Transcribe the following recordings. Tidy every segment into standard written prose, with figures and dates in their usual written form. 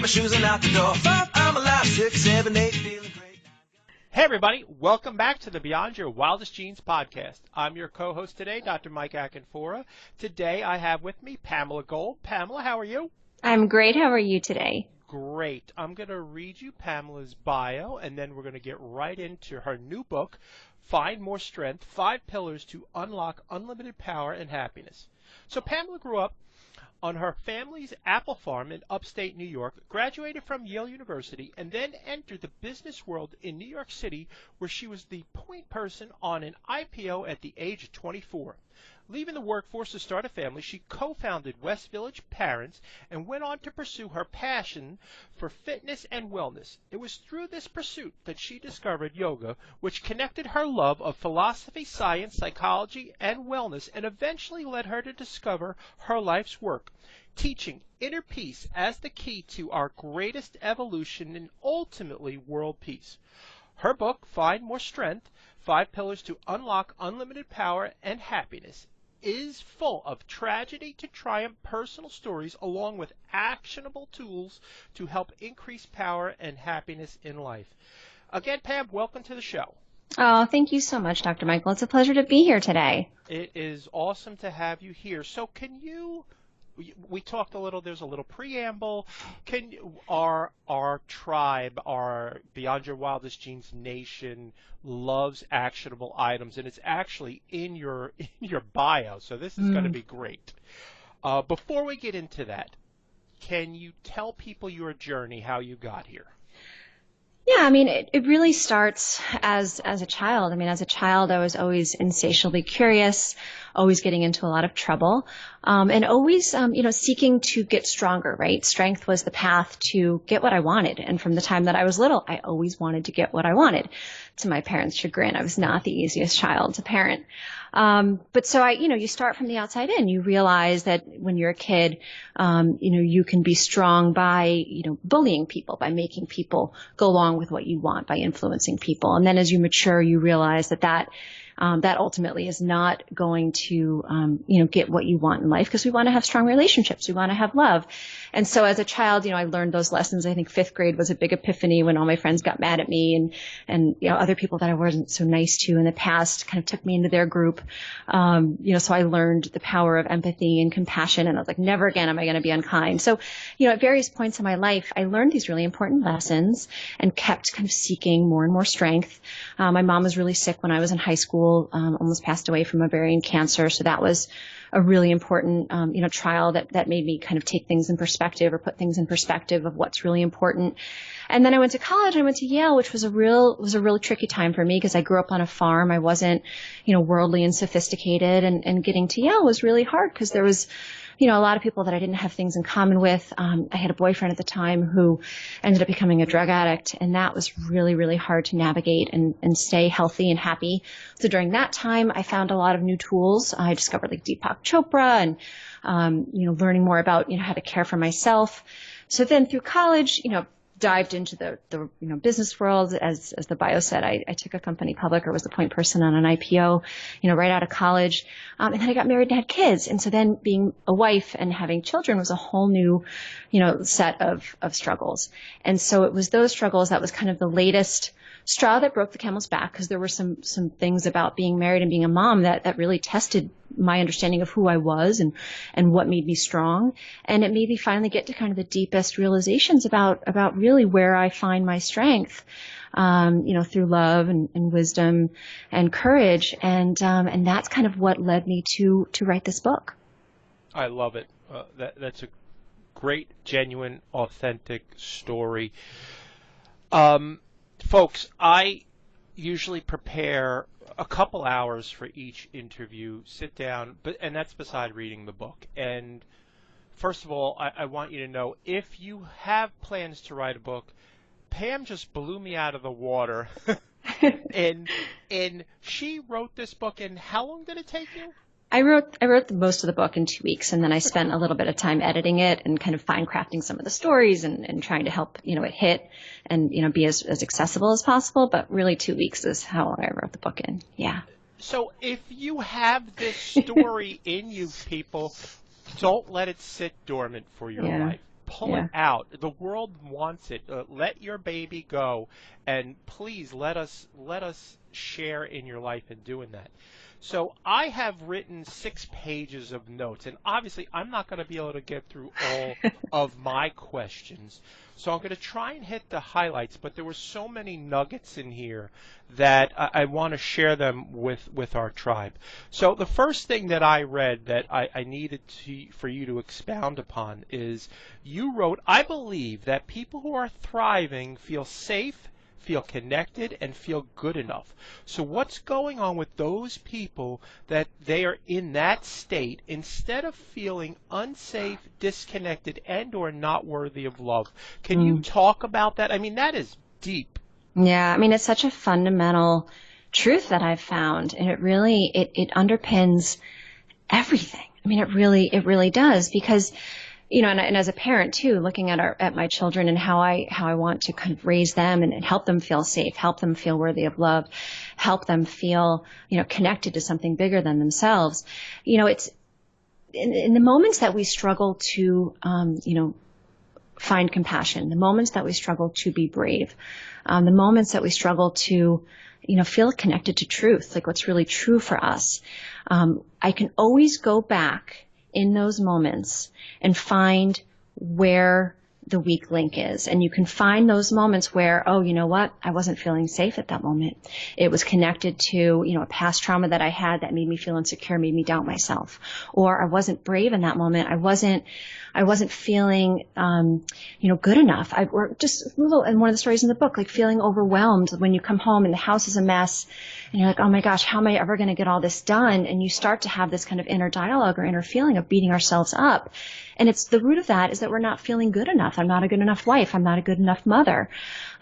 my shoes and out the door. 5, I'm alive. 6, 7, 8, feeling great. Hey everybody, welcome back to the Beyond Your Wildest Genes podcast. I'm your co-host today, Dr. Mike Akinfora. Today I have with me Pamela Gold. Pamela, how are you? I'm great. How are you today? Great. I'm going to read you Pamela's bio, and then we're going to get right into her new book, Find More Strength, 5 Pillars to Unlock Unlimited Power and Happiness. So Pamela grew up on her family's apple farm in upstate New York, graduated from Yale University, and then entered the business world in New York City, where she was the point person on an IPO at the age of 24. Leaving the workforce to start a family, she co-founded West Village Parents and went on to pursue her passion for fitness and wellness. It was through this pursuit that she discovered yoga, which connected her love of philosophy, science, psychology, and wellness, and eventually led her to discover her life's work, teaching inner peace as the key to our greatest evolution and ultimately world peace. Her book, Find More Strength, 5 Pillars to Unlock Unlimited Power and Happiness, is full of tragedy to triumph personal stories along with actionable tools to help increase power and happiness in life. Again, Pam, welcome to the show. Oh, thank you so much, Dr. Michael. It's a pleasure to be here today. It is awesome to have you here. So can you, we talked a little, there's a little preamble. Can our tribe, our Beyond Your Wildest Genes Nation loves actionable items, and it's actually in your bio, so this is going to be great. Before we get into that, can you tell people your journey, how you got here? Yeah, I mean, it really starts as a child. I mean, as a child, I was always insatiably curious, always getting into a lot of trouble, and always, seeking to get stronger, right? Strength was the path to get what I wanted. And from the time that I was little, I always wanted to get what I wanted. To my parents' chagrin, I was not the easiest child to parent. But so you start from the outside in. You realize that when you're a kid, you can be strong by, bullying people, by making people go along with what you want, by influencing people. And then as you mature, you realize that ultimately is not going to, get what you want in life, because we want to have strong relationships. We want to have love. And so as a child, I learned those lessons. I think 5th grade was a big epiphany when all my friends got mad at me and other people that I wasn't so nice to in the past kind of took me into their group. So I learned the power of empathy and compassion, and I was like, never again am I going to be unkind. So, at various points in my life, I learned these really important lessons and kept kind of seeking more and more strength. My mom was really sick when I was in high school, almost passed away from ovarian cancer. So that was a really important, trial that made me kind of take things in perspective, or put things in perspective of what's really important. And then I went to college. I went to Yale, which was a really tricky time for me, because I grew up on a farm. I wasn't, worldly and sophisticated, and getting to Yale was really hard because there was, a lot of people that I didn't have things in common with. I had a boyfriend at the time who ended up becoming a drug addict, and that was really, really hard to navigate and stay healthy and happy. So during that time, I found a lot of new tools. I discovered like Deepak Chopra and, learning more about, how to care for myself. So then through college, dived into the business world. As the bio said, I took a company public, or was the point person on an IPO, right out of college. And then I got married and had kids. And so then being a wife and having children was a whole new, set of struggles. And so it was those struggles that was kind of the latest straw that broke the camel's back, because there were some things about being married and being a mom that really tested my understanding of who I was and what made me strong. And it made me finally get to kind of the deepest realizations about really where I find my strength, through love and wisdom and courage. And that's kind of what led me to write this book. I love it. That's a great, genuine, authentic story. Folks, I usually prepare a couple hours for each interview, sit down, and that's beside reading the book. And first of all, I want you to know, if you have plans to write a book, Pam just blew me out of the water. and she wrote this book, and how long did it take you? I wrote most of the book in 2 weeks, and then I spent a little bit of time editing it and kind of fine crafting some of the stories and trying to help, it hit and, be as accessible as possible. But really 2 weeks is how long I wrote the book in. Yeah. So if you have this story in you, people, don't let it sit dormant for your life. Pull it Yeah. out. The world wants it. Let your baby go, and please let us share in your life in doing that. So I have written 6 pages of notes, and obviously I'm not going to be able to get through all of my questions. So I'm going to try and hit the highlights, but there were so many nuggets in here that I want to share them with our tribe. So the first thing that I read that I needed for you to expound upon is you wrote, I believe that people who are thriving feel safe, feel connected, and feel good enough. So what's going on with those people that they are in that state instead of feeling unsafe, disconnected, and or not worthy of love? Can you talk about that? I mean, that is deep. Yeah, I mean, it's such a fundamental truth that I've found, and it really it underpins everything. I mean, it really does, because and as a parent too, looking at my children and how I want to kind of raise them and help them feel safe, help them feel worthy of love, help them feel connected to something bigger than themselves. It's in the moments that we struggle to find compassion, the moments that we struggle to be brave, the moments that we struggle to feel connected to truth, like what's really true for us. I can always go back in those moments and find where the weak link is. And you can find those moments where, oh, you know what? I wasn't feeling safe at that moment. It was connected to, a past trauma that I had that made me feel insecure, made me doubt myself. Or I wasn't brave in that moment. I wasn't feeling, good enough. Or just a little, and one of the stories in the book, like feeling overwhelmed when you come home and the house is a mess and you're like, oh my gosh, how am I ever going to get all this done? And you start to have this kind of inner dialogue or inner feeling of beating ourselves up. And it's the root of that is that we're not feeling good enough. I'm not a good enough wife. I'm not a good enough mother.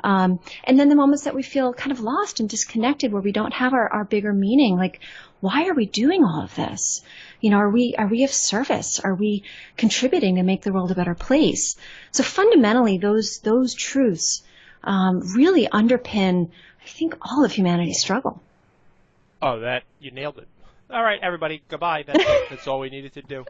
And then the moments that we feel kind of lost and disconnected, where we don't have our bigger meaning, like, why are we doing all of this? Are we of service? Are we contributing to make the world a better place? So fundamentally, those truths really underpin, I think, all of humanity's struggle. Oh, you nailed it. All right, everybody, goodbye. That's it. That's all we needed to do.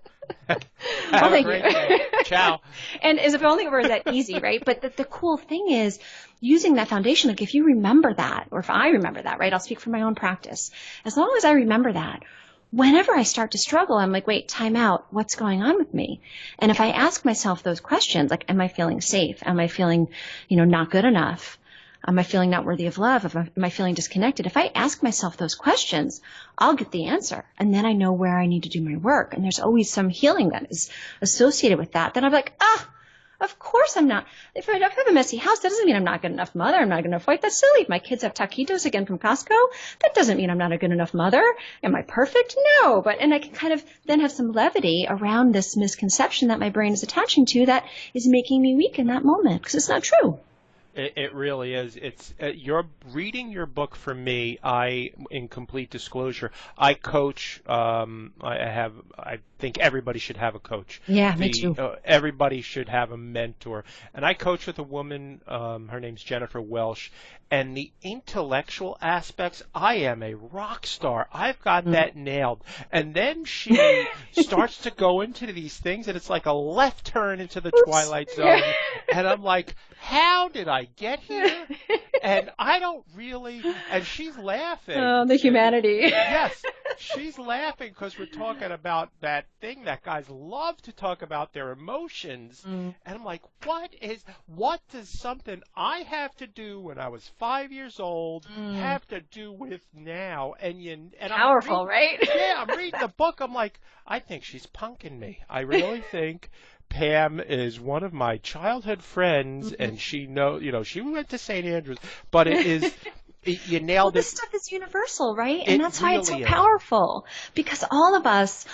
Have a great day. Ciao. And as if only it were that easy, right? But the cool thing is using that foundation, like if you remember that, or if I remember that, right? I'll speak from my own practice. As long as I remember that, whenever I start to struggle, I'm like, wait, time out. What's going on with me? And if I ask myself those questions, like, am I feeling safe? Am I feeling, not good enough? Am I feeling not worthy of love? Am I feeling disconnected? If I ask myself those questions, I'll get the answer. And then I know where I need to do my work. And there's always some healing that is associated with that. Then I'm like, of course I'm not. If I have a messy house, that doesn't mean I'm not a good enough mother. I'm not a good enough wife. That's silly. If my kids have taquitos again from Costco, that doesn't mean I'm not a good enough mother. Am I perfect? No. And I can kind of then have some levity around this misconception that my brain is attaching to that is making me weak in that moment, because it's not true. It really is. It's you're reading your book for me. In complete disclosure, I coach. I think everybody should have a coach. Yeah, me too. Everybody should have a mentor. And I coach with a woman. Her name's Jennifer Welsh. And the intellectual aspects, I am a rock star. I've got that nailed. And then she starts to go into these things, and it's like a left turn into the Twilight Zone. And I'm like, how did I get here? And I don't really, and she's laughing. Oh, the humanity. Yes, she's laughing because we're talking about that thing that guys love to talk about, their emotions. And I'm like, what does something I have to do when I was 5 years old have to do with now? And powerful, right? Yeah, I'm reading the book. I'm like, I think she's punking me. I really think Pam is one of my childhood friends, and she she went to St. Andrews, but it is, you nailed it. This stuff is universal, right? And that's why it's so really powerful, because all of us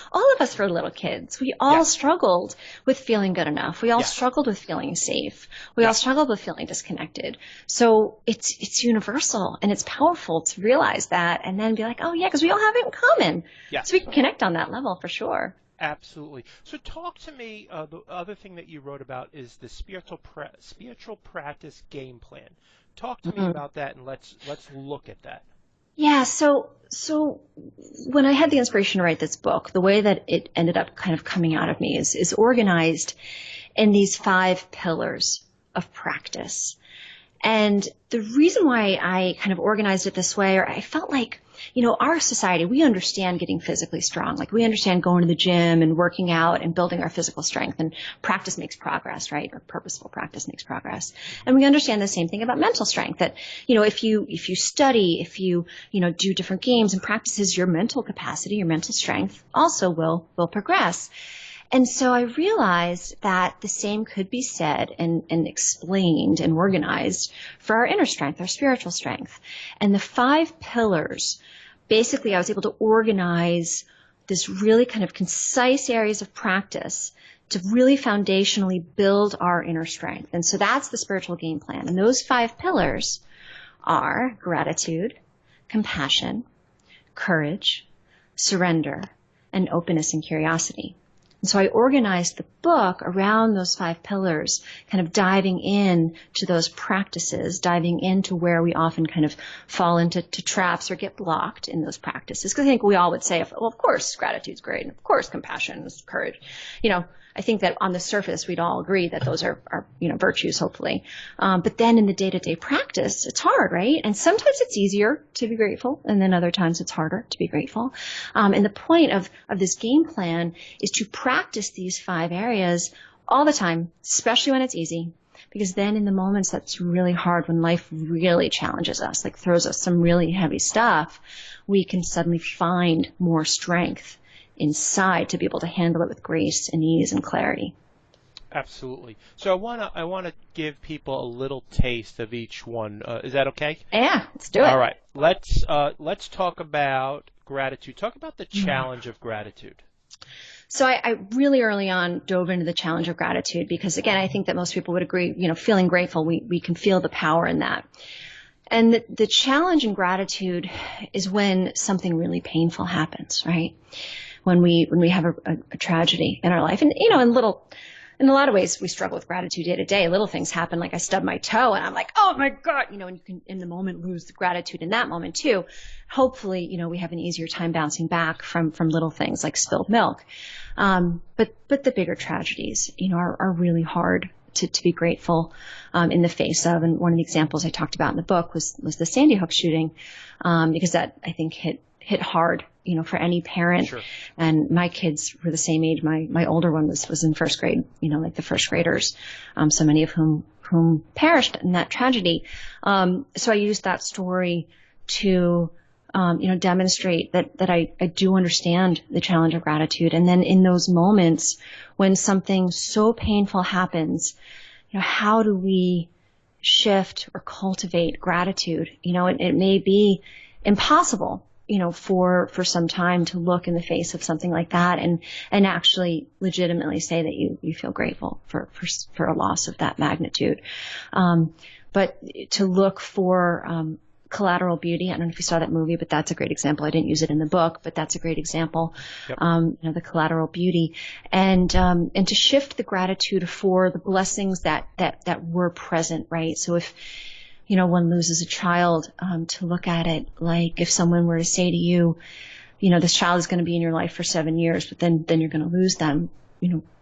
were little kids. We all struggled with feeling good enough. We all struggled with feeling safe. We all struggled with feeling disconnected. So it's universal, and it's powerful to realize that, and then be like, oh yeah, because we all have it in common. Yeah. So we can connect on that level for sure. Absolutely. So talk to me, the other thing that you wrote about is the spiritual practice game plan. Talk to me about that, and let's look at that. Yeah, so when I had the inspiration to write this book, the way that it ended up kind of coming out of me is organized in these 5 pillars of practice. And the reason why I kind of organized it this way, or I felt like, our society, we understand getting physically strong. Like we understand going to the gym and working out and building our physical strength, and practice makes progress, right? Or purposeful practice makes progress. And we understand the same thing about mental strength, that, if you study, if you, do different games and practices, your mental capacity, your mental strength also will progress. And so I realized that the same could be said and explained and organized for our inner strength, our spiritual strength. And the 5 pillars, basically I was able to organize this really kind of concise areas of practice to really foundationally build our inner strength. And so that's the spiritual game plan. And those 5 pillars are gratitude, compassion, courage, surrender, and openness and curiosity. And so I organized the book around those 5 pillars, kind of diving in to those practices, diving into where we often kind of fall into traps or get blocked in those practices. Because I think we all would say, well, of course, gratitude's great, and of course, compassion is courage. I think that on the surface, we'd all agree that those are virtues, hopefully. But then in the day-to-day practice, it's hard, right? And sometimes it's easier to be grateful, and then other times it's harder to be grateful. And the point of this game plan is to practice these 5 areas all the time, especially when it's easy. Because then in the moments that's really hard, when life really challenges us, like throws us some really heavy stuff, we can suddenly find more strength inside to be able to handle it with grace and ease and clarity. Absolutely. So I want to give people a little taste of each one. Is that okay? Yeah, let's do it. All right. Let's talk about gratitude. Talk about the challenge of gratitude. So I really early on dove into the challenge of gratitude because, again, I think that most people would agree, feeling grateful, we can feel the power in that. And the challenge in gratitude is when something really painful happens, right? When we have a tragedy in our life. And, in a lot of ways, we struggle with gratitude day to day. Little things happen, like I stubbed my toe and I'm like, oh my God, and you can in the moment lose the gratitude in that moment too. Hopefully, we have an easier time bouncing back from little things like spilled milk. But the bigger tragedies, are really hard to be grateful in the face of. And one of the examples I talked about in the book was the Sandy Hook shooting, because that, I think, hit hard, for any parent. Sure. And my kids were the same age. My older one was in first grade, like the first graders, so many of whom perished in that tragedy. So I used that story to, demonstrate that I do understand the challenge of gratitude. And then in those moments when something so painful happens, how do we shift or cultivate gratitude? It may be impossible, for some time to look in the face of something like that and actually legitimately say that you feel grateful for a loss of that magnitude. But to look for, collateral beauty. I don't know if you saw that movie, but that's a great example. I didn't use it in the book, but that's a great example. Yep. The collateral beauty, and to shift the gratitude for the blessings that were present, right? So if, one loses a child, to look at it like if someone were to say to you, this child is going to be in your life for 7 years, but then you're going to lose them,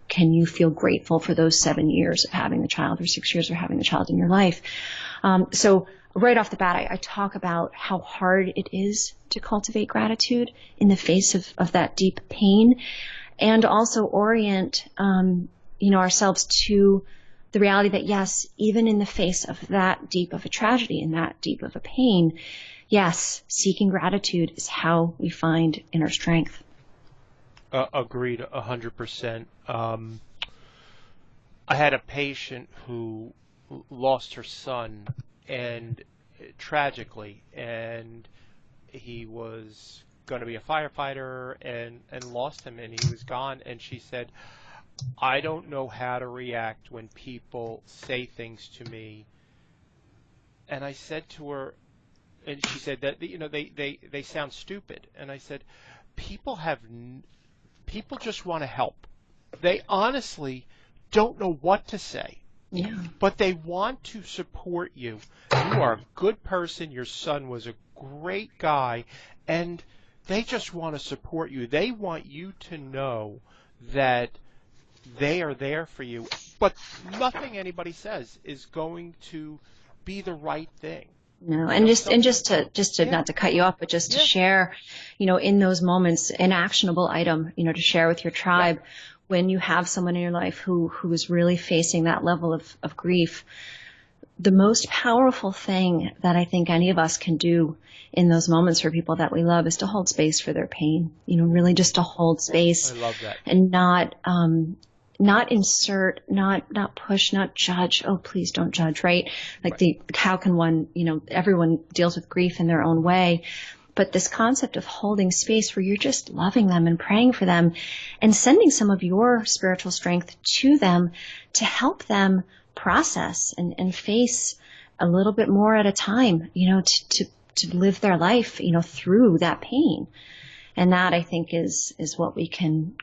can you feel grateful for those 7 years of having the child, or 6 years of having the child in your life? So right off the bat, I talk about how hard it is to cultivate gratitude in the face of that deep pain, and also orient, ourselves to the reality that, yes, even in the face of that deep of a tragedy and that deep of a pain, yes, seeking gratitude is how we find inner strength. Agreed 100%. I had a patient who lost her son, and tragically, and he was going to be a firefighter and lost him, and he was gone. And she said, I don't know how to react when people say things to me. And I said to her, and she said that they sound stupid. And I said, people just want to help. They honestly don't know what to say. Yeah. But they want to support you. You are a good person. Your son was a great guy, and they just want to support you. They want you to know that they are there for you, but nothing anybody says is going to be the right thing. No, and just to Yeah. not to cut you off, but just to Yeah. share, in those moments, an actionable item, to share with your tribe when you have someone in your life who is really facing that level of grief. The most powerful thing that I think any of us can do in those moments for people that we love is to hold space for their pain, really just to hold space I love that. and not insert, not push, not judge. Oh, please don't judge, right? Like how can one, everyone deals with grief in their own way. But this concept of holding space where you're just loving them and praying for them and sending some of your spiritual strength to them to help them process and face a little bit more at a time, to live their life, through that pain. And that, I think, is what we can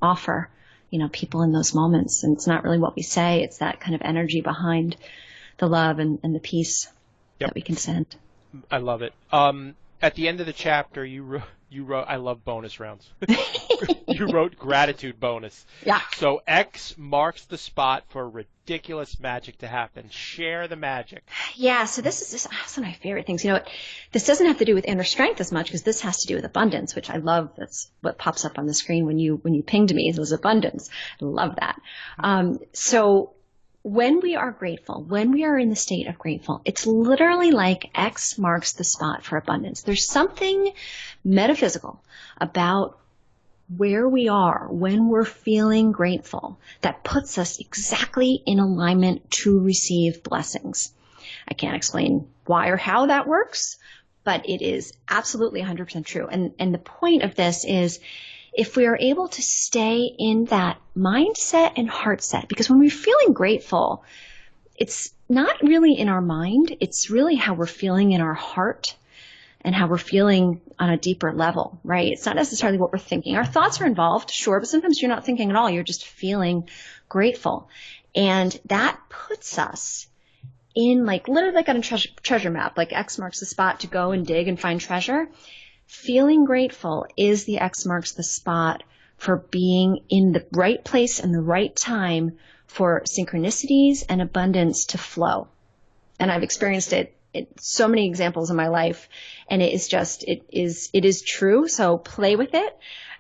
offer, people in those moments. And it's not really what we say. It's that kind of energy behind the love and the peace that we can send. I love it. At the end of the chapter, you wrote, I love bonus rounds. You wrote gratitude bonus. Yeah. So X marks the spot for ridiculous magic to happen. Share the magic. Yeah, so this is one of my favorite things. This doesn't have to do with inner strength as much because this has to do with abundance, which I love. That's what pops up on the screen when you pinged me. It was abundance. I love that. So when we are grateful, when we are in the state of grateful, it's literally like X marks the spot for abundance. There's something metaphysical about where we are when we're feeling grateful that puts us exactly in alignment to receive blessings. I can't explain why or how that works, but it is absolutely 100% true. And the point of this is if we are able to stay in that mindset and heart set, because when we're feeling grateful, it's not really in our mind, it's really how we're feeling in our heart and how we're feeling on a deeper level, right? It's not necessarily what we're thinking. Our thoughts are involved, sure, but sometimes you're not thinking at all. You're just feeling grateful. And that puts us in literally like on a treasure map, like X marks the spot to go and dig and find treasure. Feeling grateful is the X marks the spot for being in the right place and the right time for synchronicities and abundance to flow. And I've experienced it so many examples in my life, and it is true. So play with it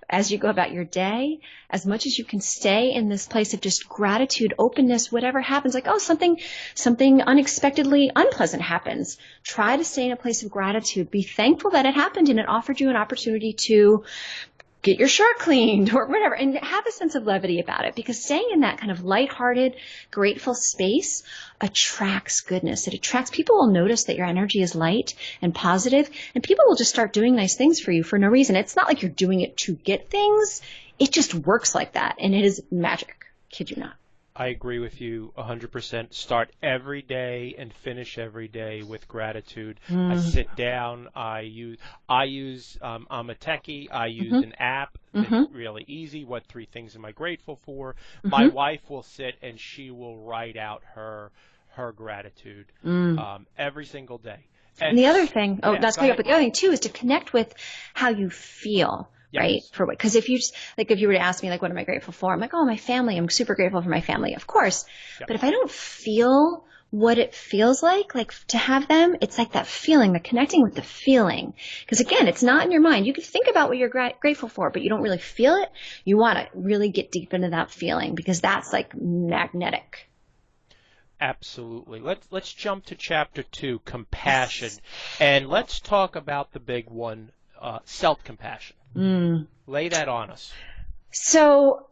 as you go about your day, as much as you can stay in this place of just gratitude, openness, whatever happens, like, oh, something unexpectedly unpleasant happens. Try to stay in a place of gratitude. Be thankful that it happened and it offered you an opportunity to get your shirt cleaned or whatever, and have a sense of levity about it, because staying in that kind of lighthearted, grateful space attracts goodness. It attracts, people will notice that your energy is light and positive, and people will just start doing nice things for you for no reason. It's not like you're doing it to get things. It just works like that, and it is magic. Kid you not. I agree with you 100%. Start every day and finish every day with gratitude. I sit down. I use. I'm a techie. I use an app that's really easy. What 3 things am I grateful for? My wife will sit and she will write out her gratitude every single day. And the other thing, Yeah, that's go clear, ahead. but the other thing too is to connect with how you feel. Yes. Right? For what? Because if you were to ask me, what am I grateful for? I'm like, oh, my family. I'm super grateful for my family, of course. Yep. But if I don't feel what it feels like to have them, it's like that feeling, the connecting with the feeling. Because again, it's not in your mind. You can think about what you're grateful for, but you don't really feel it. You want to really get deep into that feeling, because that's like magnetic. Absolutely. Let's jump to chapter 2, compassion, and let's talk about the big one, self-compassion. Lay that on us. So,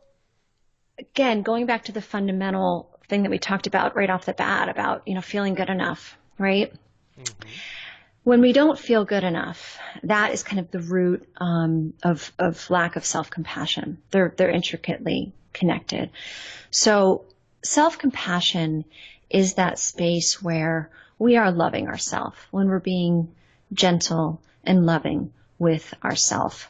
again, going back to the fundamental thing that we talked about right off the bat about, feeling good enough, right? Mm-hmm. When we don't feel good enough, that is kind of the root of lack of self-compassion. They're intricately connected. So, self-compassion is that space where we are loving ourselves, when we're being gentle and loving with ourselves.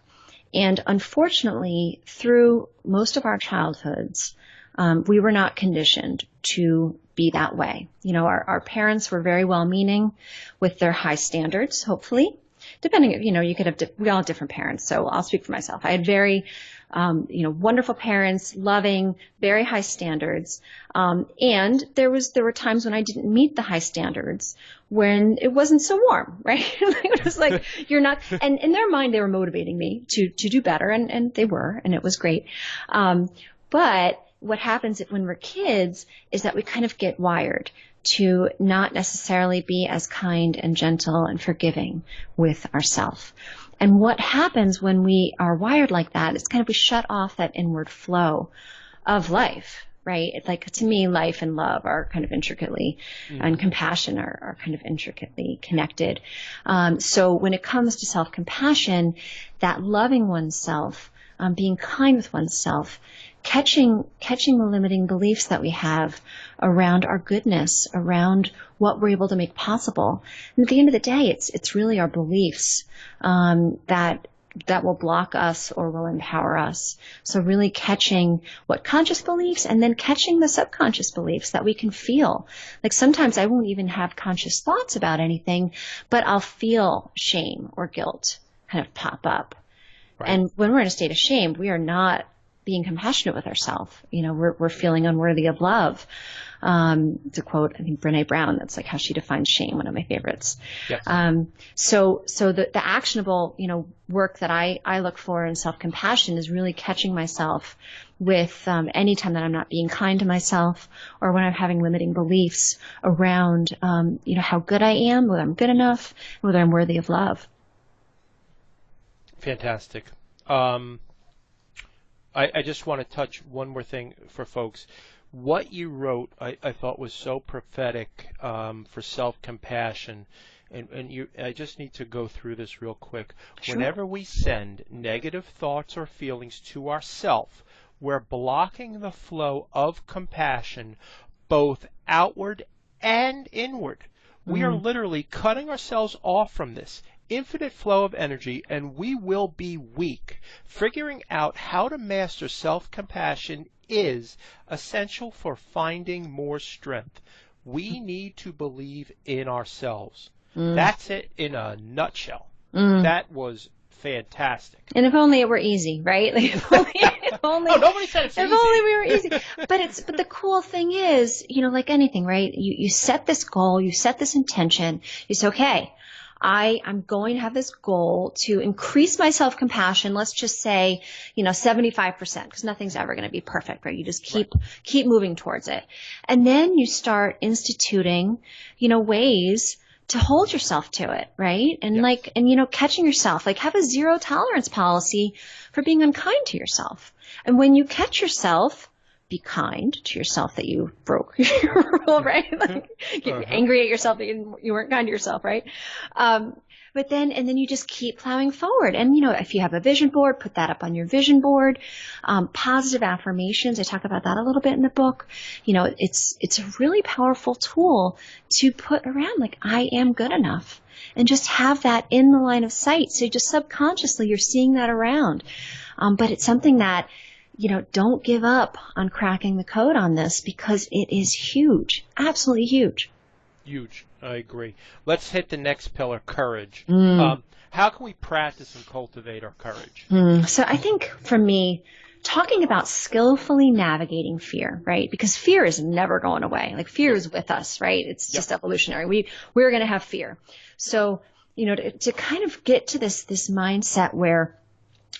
And unfortunately, through most of our childhoods, we were not conditioned to be that way. Our parents were very well-meaning with their high standards, hopefully. Depending, we all have different parents, so I'll speak for myself. I had very wonderful parents, loving, very high standards. And there were times when I didn't meet the high standards when it wasn't so warm, right? It was like, you're not, and in their mind, they were motivating me to do better, and they were, and it was great. But what happens when we're kids is that we kind of get wired to not necessarily be as kind and gentle and forgiving with ourselves. And what happens when we are wired like that is kind of we shut off that inward flow of life, right? It's like, to me, life and love are kind of intricately, and compassion are kind of intricately connected. So when it comes to self-compassion, that loving oneself, being kind with oneself, catching the limiting beliefs that we have around our goodness, around what we're able to make possible. And at the end of the day, it's really our beliefs that will block us or will empower us. So really catching what conscious beliefs, and then catching the subconscious beliefs that we can feel. Like sometimes I won't even have conscious thoughts about anything, but I'll feel shame or guilt kind of pop up. Right. And when we're in a state of shame, we are not being compassionate with ourselves. We're feeling unworthy of love. To quote, I think, Brené Brown, that's like how she defines shame, one of my favorites. Yes. So the actionable, work that I look for in self-compassion is really catching myself with any time that I'm not being kind to myself, or when I'm having limiting beliefs around, how good I am, whether I'm good enough, whether I'm worthy of love. Fantastic. I just want to touch one more thing for folks. What you wrote, I thought, was so prophetic for self-compassion. And I just need to go through this real quick. Sure. Whenever we send negative thoughts or feelings to ourself, we're blocking the flow of compassion, both outward and inward. We are literally cutting ourselves off from this infinite flow of energy, and we will be weak. Figuring out how to master self-compassion is essential for finding more strength. We need to believe in ourselves. That's it in a nutshell. That was fantastic. And if only it were easy, right? Like if only oh, nobody said it's easy. If only we were easy. But the cool thing is, like anything, right? You set this goal, you set this intention. You say, okay, I'm going to have this goal to increase my self-compassion. Let's just say, 75%, because nothing's ever going to be perfect, right? You just keep moving towards it. And then you start instituting, ways to hold yourself to it, right? And yes. Catching yourself, have a zero tolerance policy for being unkind to yourself. And when you catch yourself, be kind to yourself that you broke your rule, right? Get angry at yourself that you weren't kind to yourself, right? But then you just keep plowing forward. And, if you have a vision board, put that up on your vision board. Positive affirmations, I talk about that a little bit in the book. It's a really powerful tool to put around, I am good enough. And just have that in the line of sight. So just subconsciously, you're seeing that around. But it's something that, don't give up on cracking the code on this, because it is huge, absolutely huge. Huge. I agree. Let's hit the next pillar, courage. How can we practice and cultivate our courage? So I think for me, talking about skillfully navigating fear, right? Because fear is never going away. Fear is with us, right? It's just evolutionary. We're going to have fear. So, to kind of get to this mindset where,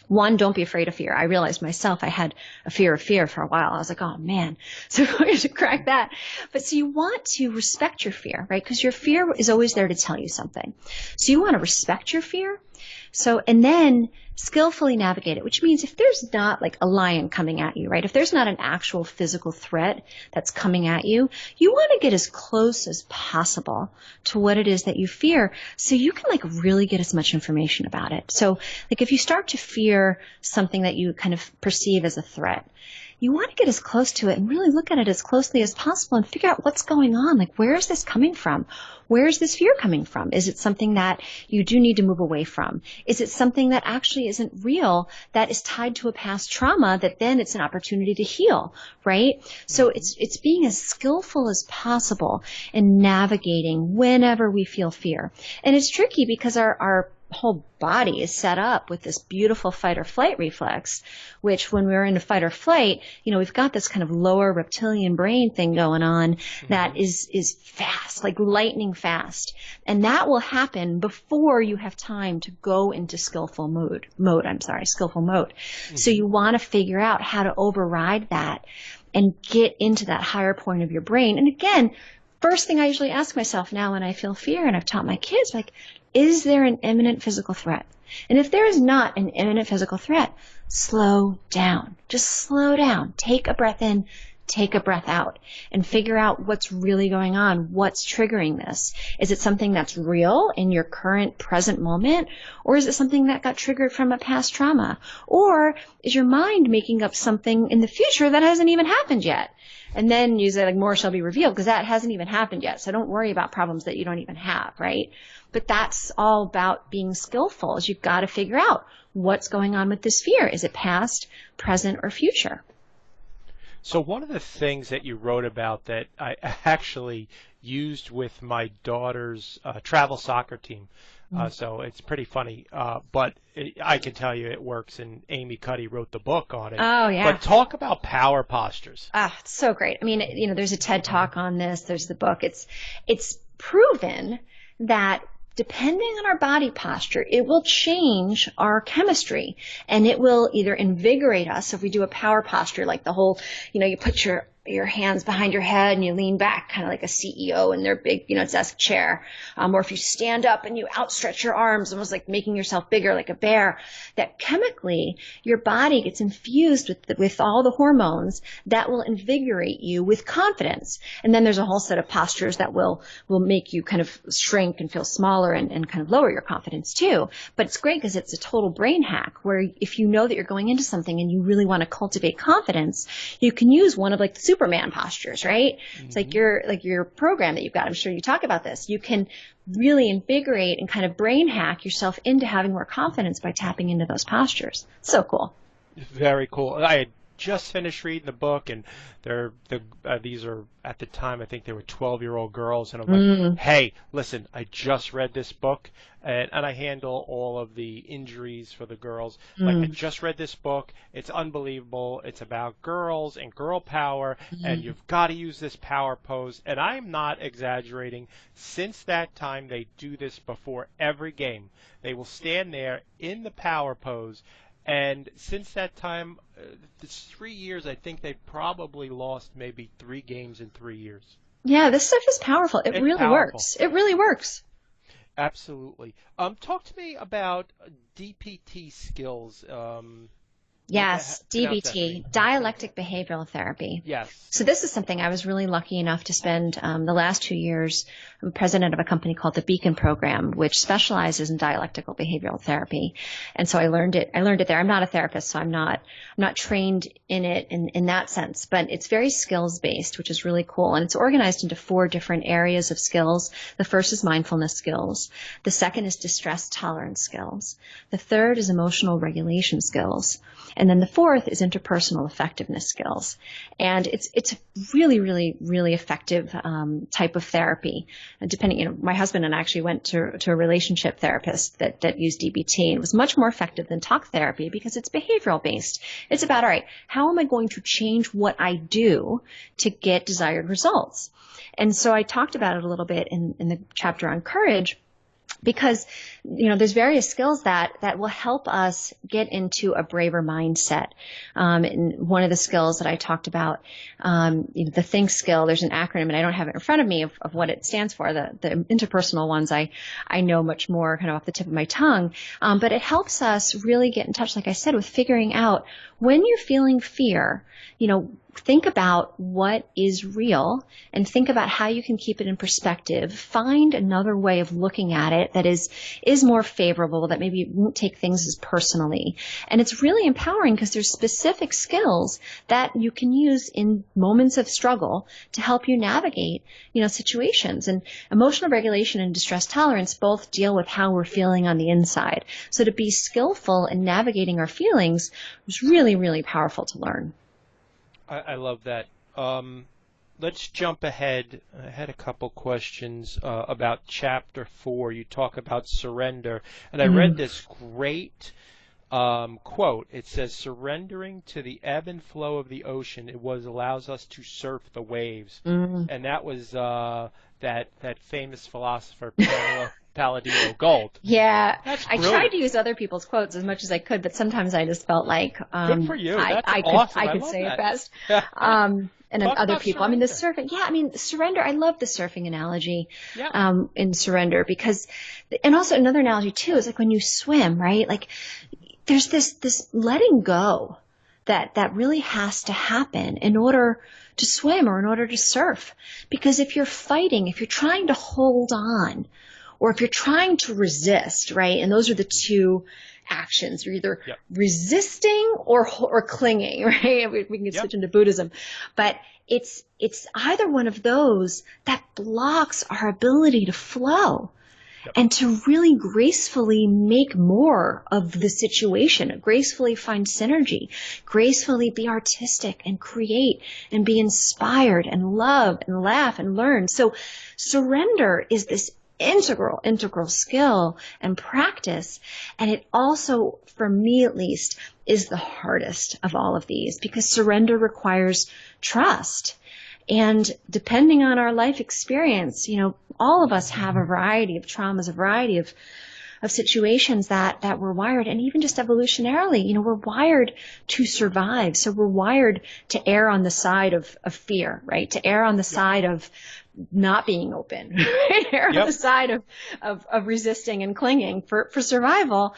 one, don't be afraid of fear. I realized myself I had a fear of fear for a while. I was like, oh man, so I should crack that. But so you want to respect your fear, right? Because your fear is always there to tell you something. So you want to respect your fear. So, and then skillfully navigate it, which means if there's not a lion coming at you, right? If there's not an actual physical threat that's coming at you, you want to get as close as possible to what it is that you fear, so you can really get as much information about it. So if you start to fear something that you kind of perceive as a threat, you want to get as close to it and really look at it as closely as possible and figure out what's going on. Where is this coming from? Where is this fear coming from? Is it something that you do need to move away from? Is it something that actually isn't real, that is tied to a past trauma, that then it's an opportunity to heal, right? So it's being as skillful as possible in navigating whenever we feel fear. And it's tricky because our whole body is set up with this beautiful fight or flight reflex, which when we're in a fight or flight, we've got this kind of lower reptilian brain thing going on that is fast, like lightning fast. And that will happen before you have time to go into skillful mode. So you want to figure out how to override that and get into that higher point of your brain. And again, first thing I usually ask myself now when I feel fear, and I've taught my kids, like, is there an imminent physical threat? And if there is not an imminent physical threat, slow down. Just slow down. Take a breath in, take a breath out, and figure out what's really going on. What's triggering this? Is it something that's real in your current present moment? Or is it something that got triggered from a past trauma? Or is your mind making up something in the future that hasn't even happened yet? And then you say, like, more shall be revealed, because that hasn't even happened yet. So don't worry about problems that you don't even have, right? But that's all about being skillful, is you've got to figure out what's going on with this fear. Is it past, present, or future? So one of the things that you wrote about that I actually used with my daughter's travel soccer team, so it's pretty funny, but I can tell you it works, and Amy Cuddy wrote the book on it. Oh, yeah. But talk about power postures. It's so great. I mean, there's a TED Talk on this. There's the book. It's proven that depending on our body posture, it will change our chemistry, and it will either invigorate us. So if we do a power posture, like the whole, you put your hands behind your head and you lean back, kind of like a CEO in their big, desk chair. Or if you stand up and you outstretch your arms, almost like making yourself bigger, like a bear, that chemically your body gets infused with all the hormones that will invigorate you with confidence. And then there's a whole set of postures that will make you kind of shrink and feel smaller and kind of lower your confidence too. But it's great because it's a total brain hack, where if you know that you're going into something and you really want to cultivate confidence, you can use one of like the Superman postures, right? Mm-hmm. It's like your program that you've got. I'm sure you talk about this. You can really invigorate and kind of brain hack yourself into having more confidence by tapping into those postures. So cool. Very cool. I had just finished reading the book, and these are, at the time, I think they were 12-year-old girls, and I'm like, hey, listen, I just read this book, and I handle all of the injuries for the girls. Like, I just read this book. It's unbelievable. It's about girls and girl power, and you've got to use this power pose. And I'm not exaggerating. Since that time, they do this before every game. They will stand there in the power pose. And since that time, it's 3 years, I think they probably lost maybe 3 games in 3 years. Yeah, this stuff is powerful. It really works. It really works. Absolutely. Talk to me about DPT skills. Yes, DBT, dialectic behavioral therapy. Yes. So this is something I was really lucky enough to spend the last 2 years. I'm president of a company called the Beacon Program, which specializes in dialectical behavioral therapy. And so I learned it there. I'm not a therapist, so I'm not trained in it in that sense, but it's very skills based, which is really cool. And it's organized into 4 different areas of skills. The first is mindfulness skills. The second is distress tolerance skills. The third is emotional regulation skills. And then the fourth is interpersonal effectiveness skills. And it's a really, really, really effective type of therapy. Depending, my husband and I actually went to a relationship therapist that used DBT. It was much more effective than talk therapy because it's behavioral based. It's about, all right, how am I going to change what I do to get desired results? And so I talked about it a little bit in the chapter on courage, because, there's various skills that will help us get into a braver mindset. And one of the skills that I talked about, the think skill, there's an acronym, and I don't have it in front of me of what it stands for. The interpersonal ones, I know much more kind of off the tip of my tongue. But it helps us really get in touch, like I said, with figuring out when you're feeling fear, think about what is real and think about how you can keep it in perspective. Find another way of looking at it that is more favorable, that maybe won't take things as personally. And it's really empowering because there's specific skills that you can use in moments of struggle to help you navigate, situations. And emotional regulation and distress tolerance both deal with how we're feeling on the inside. So to be skillful in navigating our feelings was really, really powerful to learn. I love that. let's jump ahead. I had a couple questions about Chapter 4. You talk about surrender, and I read this great quote. It says, "Surrendering to the ebb and flow of the ocean, it was allows us to surf the waves." And that was that famous philosopher Pamela Palladino Gold. Yeah, That's I brilliant. tried to use other people's quotes as much as I could, but sometimes I just felt like Good for you. That's I awesome. I could love say that. it best. And then Talk other about people. I mean, the surrender. surfing. Yeah, I mean, surrender. I love the surfing analogy Yeah. in surrender because, and also another analogy too is like when you swim, right? Like there's this letting go that really has to happen in order to swim or in order to surf. Because if you're fighting, if you're trying to hold on, or if you're trying to resist, right? And those are the two actions. You're either resisting or clinging, right? We can switch into Buddhism, but it's either one of those that blocks our ability to flow and to really gracefully make more of the situation, gracefully find synergy, gracefully be artistic and create and be inspired and love and laugh and learn. So surrender is this integral skill and practice. And it also, for me at least, is the hardest of all of these because surrender requires trust. And depending on our life experience, you know, all of us have a variety of traumas, a variety of situations that we're wired, and even just evolutionarily, you know, we're wired to survive. So we're wired to err on the side of fear, right? To err on the side of not being open, right? Err on the side of resisting and clinging for survival.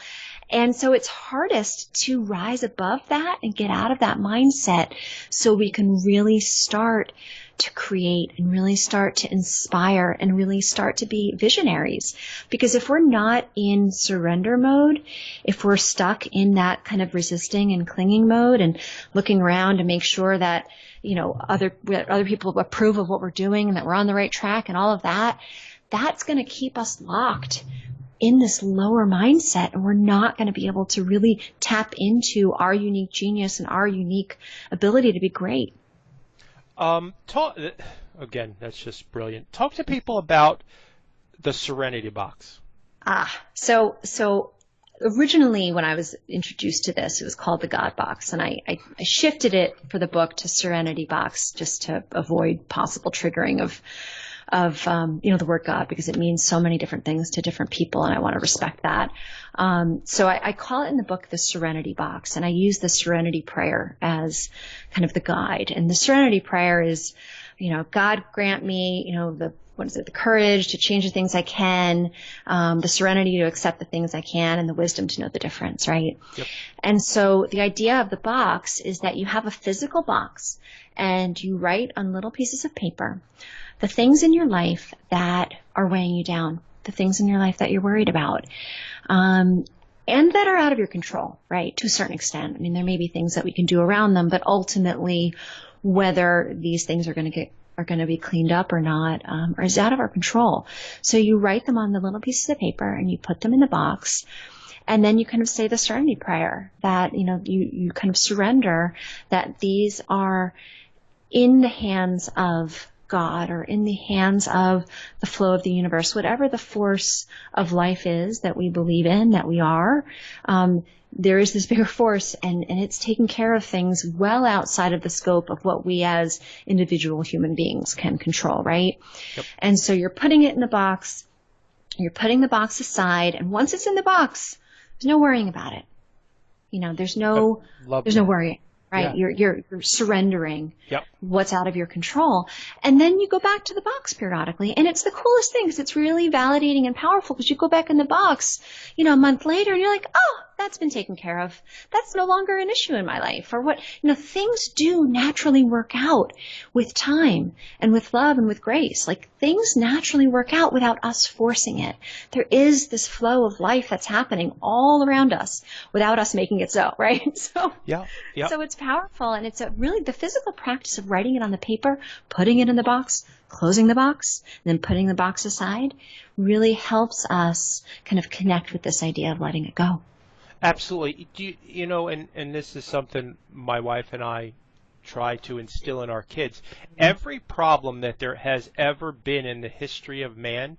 And so it's hardest to rise above that and get out of that mindset so we can really start to create and really start to inspire and really start to be visionaries. Because if we're not in surrender mode, if we're stuck in that kind of resisting and clinging mode and looking around to make sure that, you know, other people approve of what we're doing and that we're on the right track and all of that, that's going to keep us locked in this lower mindset, and we're not going to be able to really tap into our unique genius and our unique ability to be great. Talk again. That's just brilliant. Talk to people about the Serenity Box. So originally when I was introduced to this, it was called the God Box, and I shifted it for the book to Serenity Box just to avoid possible triggering of you know, the word God, because it means so many different things to different people, and I want to respect that. So I call it in the book the Serenity Box, and I use the Serenity Prayer as kind of the guide. And the Serenity Prayer is, you know, God grant me, you know, the courage to change the things I can, the serenity to accept the things I can, and the wisdom to know the difference, right? Yep. And so the idea of the box is that you have a physical box, and you write on little pieces of paper the things in your life that are weighing you down, the things in your life that you're worried about, and that are out of your control, right, to a certain extent. I mean, there may be things that we can do around them, but ultimately, whether these things are going to be cleaned up or not, or is out of our control. So you write them on the little pieces of paper and you put them in the box. And then you kind of say the Serenity Prayer that, you know, you kind of surrender that these are in the hands of God or in the hands of the flow of the universe, whatever the force of life is that we believe in, that we are. There is this bigger force, and it's taking care of things well outside of the scope of what we as individual human beings can control, right? Yep. And so you're putting it in the box, you're putting the box aside, and once it's in the box, there's no worrying about it. You know, there's no worrying, right? Yeah. You're surrendering Yep. what's out of your control. And then you go back to the box periodically. And it's the coolest thing because it's really validating and powerful because you go back in the box, you know, a month later and you're like, oh, that's been taken care of. That's no longer an issue in my life. Or what, you know, things do naturally work out with time and with love and with grace. Like things naturally work out without us forcing it. There is this flow of life that's happening all around us without us making it so, right? So, so it's powerful, and it's really the physical practice of writing it on the paper, putting it in the box, closing the box, and then putting the box aside really helps us kind of connect with this idea of letting it go. Absolutely. You know, and this is something my wife and I try to instill in our kids. Every problem that there has ever been in the history of man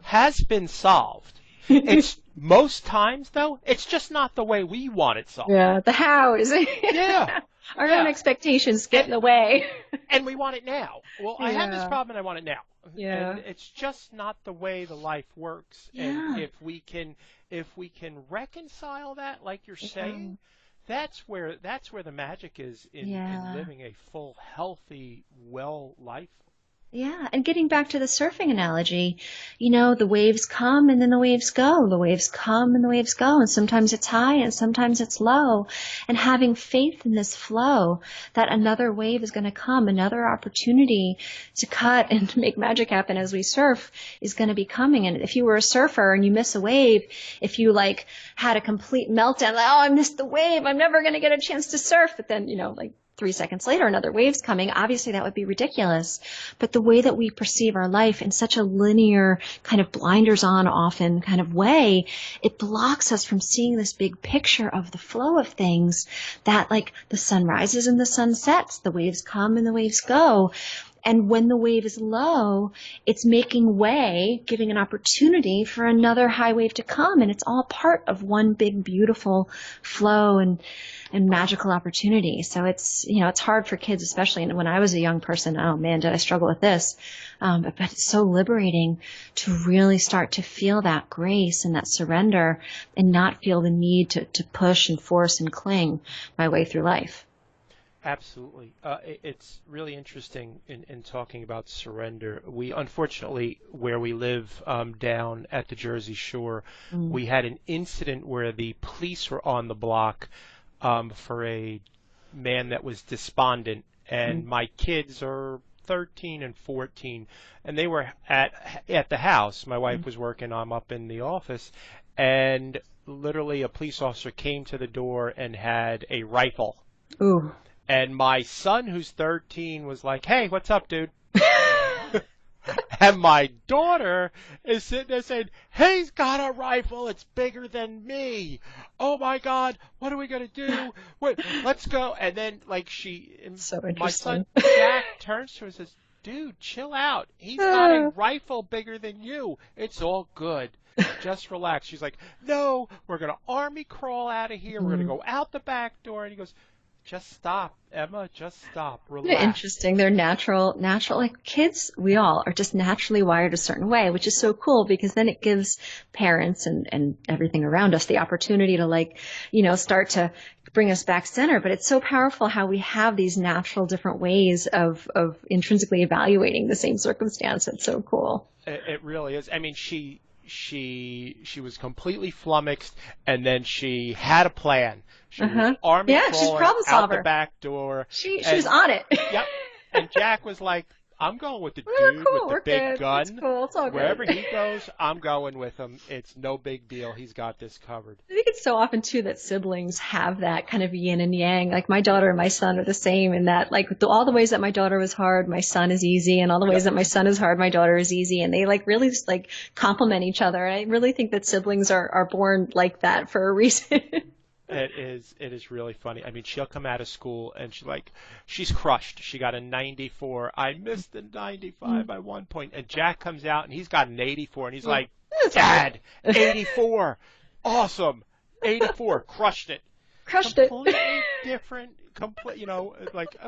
has been solved. It's most times, though, it's just not the way we want it solved. Yeah, the hows. Yeah. Our own expectations get in the way. And we want it now. Well, I have this problem and I want it now. Yeah. And it's just not the way the life works. Yeah. And if we can reconcile that, like you're saying, that's where the magic is in living a full, healthy, well life. Yeah, and getting back to the surfing analogy, the waves come and then the waves go. The waves come and the waves go. And sometimes it's high and sometimes it's low. And having faith in this flow that another wave is going to come, another opportunity to cut and make magic happen as we surf is going to be coming. And if you were a surfer and you miss a wave, if you had a complete meltdown, I missed the wave, I'm never going to get a chance to surf. But then, 3 seconds later, another wave's coming. Obviously, that would be ridiculous. But the way that we perceive our life in such a linear, kind of blinders on often kind of way, it blocks us from seeing this big picture of the flow of things that the sun rises and the sun sets, the waves come and the waves go. And when the wave is low, it's making way, giving an opportunity for another high wave to come. And it's all part of one big, beautiful flow and magical opportunity. So it's hard for kids, especially. And when I was a young person, oh man, did I struggle with this. But it's so liberating to really start to feel that grace and that surrender and not feel the need to push and force and cling my way through life. Absolutely. It's really interesting in talking about surrender. We, unfortunately, where we live down at the Jersey Shore, we had an incident where the police were on the block for a man that was despondent, and my kids are 13 and 14, and they were at the house. My wife was working, I'm up in the office, and literally a police officer came to the door and had a rifle. Ooh. And my son, who's 13, was like, "Hey, what's up, dude?" And my daughter is sitting there saying, "He's got a rifle. It's bigger than me. Oh, my God. What are we going to do? Wait, let's go." And then, So interesting. My son, Jack, turns to her and says, "Dude, chill out. He's got a rifle bigger than you. It's all good. Just relax." She's like, "No, we're going to army crawl out of here. We're going to go out the back door." And he goes, "Just stop, Emma. Just stop. Relax." Interesting. They're natural, kids, we all are just naturally wired a certain way, which is so cool because then it gives parents and everything around us the opportunity to start to bring us back center. But it's so powerful how we have these natural different ways of intrinsically evaluating the same circumstance. It's so cool. It really is. I mean, she was completely flummoxed, and then she had a plan. She was army crawling out the back door. She was on it. Yep. And Jack was like, "I'm going with the dude with the big gun. It's cool. It's all Wherever good. he goes, I'm going with him. It's no big deal. He's got this covered." I think it's so often too that siblings have that kind of yin and yang. Like my daughter and my son are the same in that, all the ways that my daughter was hard, my son is easy, and all the ways that my son is hard, my daughter is easy, and they really complement each other. And I really think that siblings are born like that for a reason. It is really funny. I mean, she'll come out of school and she's crushed. She got a 94. I missed the 95 by 1 point. And Jack comes out and he's got an 84, and he's like, "Dad, 84, awesome, 84, crushed it." Completely different. Okay. All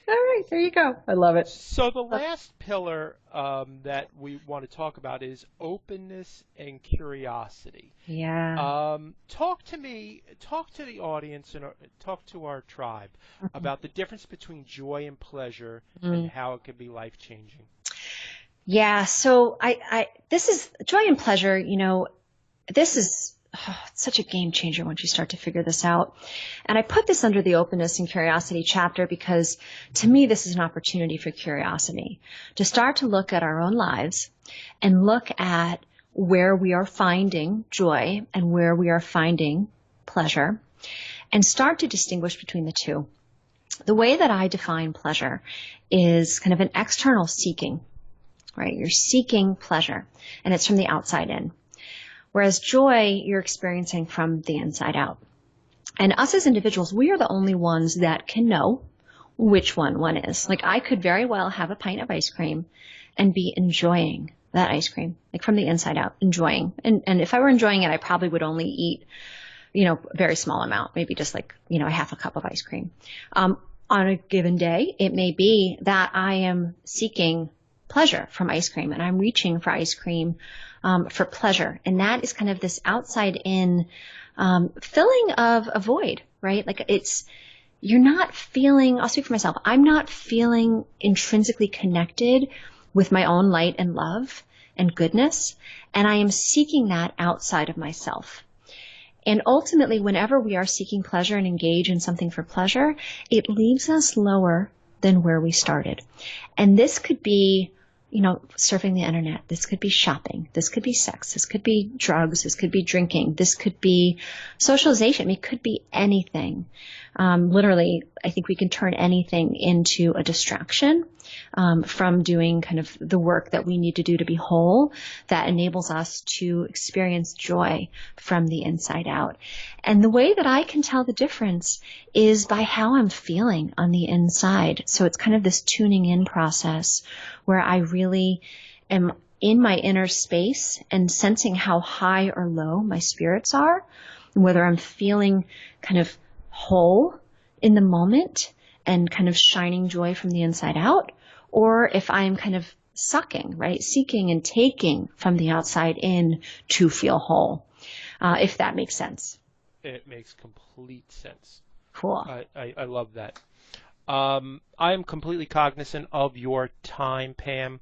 right, there you go. I love it. So the last pillar that we want to talk about is openness and curiosity. Yeah. Talk to the audience and talk to our tribe about the difference between joy and pleasure and how it can be life-changing. Yeah. So this is joy and pleasure. This is it's such a game changer once you start to figure this out. And I put this under the openness and curiosity chapter because to me, this is an opportunity for curiosity to start to look at our own lives and look at where we are finding joy and where we are finding pleasure and start to distinguish between the two. The way that I define pleasure is kind of an external seeking, right? You're seeking pleasure and it's from the outside in. Whereas joy, you're experiencing from the inside out. And us as individuals, we are the only ones that can know which one is. Like, I could very well have a pint of ice cream and be enjoying that ice cream, like from the inside out, enjoying. And if I were enjoying it, I probably would only eat, a very small amount, maybe just like, a half a cup of ice cream. On a given day, it may be that I am seeking pleasure from ice cream and I'm reaching for ice cream for pleasure. And that is kind of this outside in filling of a void, right? Like you're not feeling, I'll speak for myself, I'm not feeling intrinsically connected with my own light and love and goodness. And I am seeking that outside of myself. And ultimately, whenever we are seeking pleasure and engage in something for pleasure, it leaves us lower than where we started. And this could be, surfing the internet. This could be shopping. This could be sex. This could be drugs. This could be drinking. This could be socialization. It could be anything. Literally, I think we can turn anything into a distraction from doing kind of the work that we need to do to be whole that enables us to experience joy from the inside out. And the way that I can tell the difference is by how I'm feeling on the inside. So it's kind of this tuning in process where I really am in my inner space and sensing how high or low my spirits are, and whether I'm feeling kind of whole in the moment and kind of shining joy from the inside out, or if I'm kind of sucking, right? Seeking and taking from the outside in to feel whole, if that makes sense. It makes complete sense. Cool. I love that. I am completely cognizant of your time, Pam.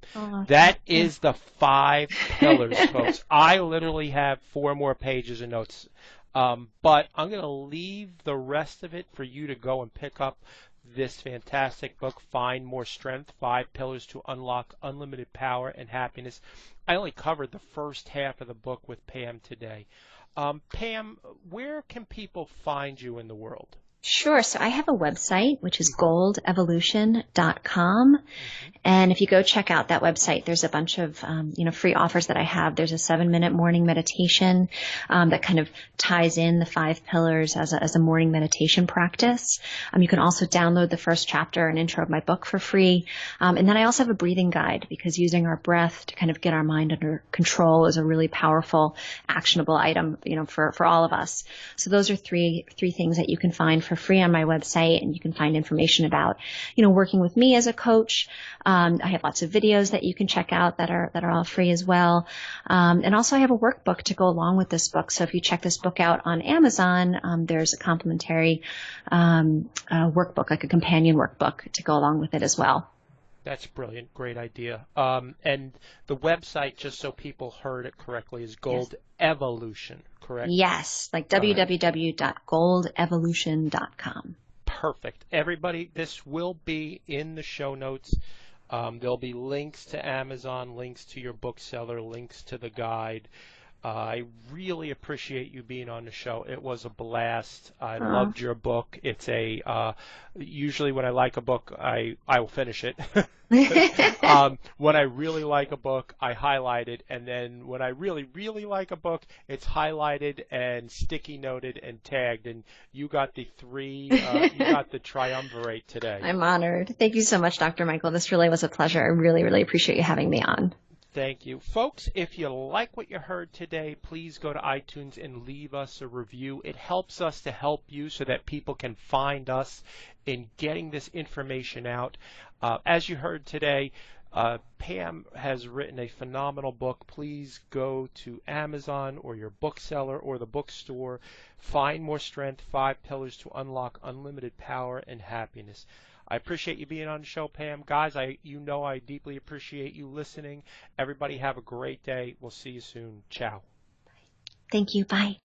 That is the 5 pillars, folks. I literally have 4 more pages of notes. But I'm going to leave the rest of it for you to go and pick up this fantastic book, Find More Strength, 5 Pillars to Unlock Unlimited Power and Happiness. I only covered the first half of the book with Pam today. Pam, where can people find you in the world? Sure. So I have a website, which is goldevolution.com. And if you go check out that website, there's a bunch of, free offers that I have. There's a 7-minute morning meditation, that kind of ties in the 5 pillars as a morning meditation practice. You can also download the first chapter and intro of my book for free. And then I also have a breathing guide, because using our breath to kind of get our mind under control is a really powerful, actionable item, for all of us. So those are three things that you can find for free on my website, and you can find information about, working with me as a coach. I have lots of videos that you can check out that are all free as well. And also I have a workbook to go along with this book. So if you check this book out on Amazon, there's a complimentary workbook, like a companion workbook to go along with it as well. That's brilliant. Great idea. And the website, just so people heard it correctly, is Gold Evolution, correct? Yes, like www.goldevolution.com. Perfect. Everybody, this will be in the show notes. There'll be links to Amazon, links to your bookseller, links to the guide. I really appreciate you being on the show. It was a blast. I loved your book. It's usually when I like a book, I will finish it. When I really like a book, I highlight it, and then when I really, really like a book, it's highlighted and sticky noted and tagged. And you got the triumvirate today. I'm honored. Thank you so much, Dr. Michael. This really was a pleasure. I really, really appreciate you having me on. Thank you. Folks, if you like what you heard today, please go to iTunes and leave us a review. It helps us to help you so that people can find us in getting this information out. As you heard today, Pam has written a phenomenal book. Please go to Amazon or your bookseller or the bookstore. Find More Strength, 5 Pillars to Unlock Unlimited Power and Happiness. I appreciate you being on the show, Pam. Guys, I deeply appreciate you listening. Everybody have a great day. We'll see you soon. Ciao. Thank you. Bye.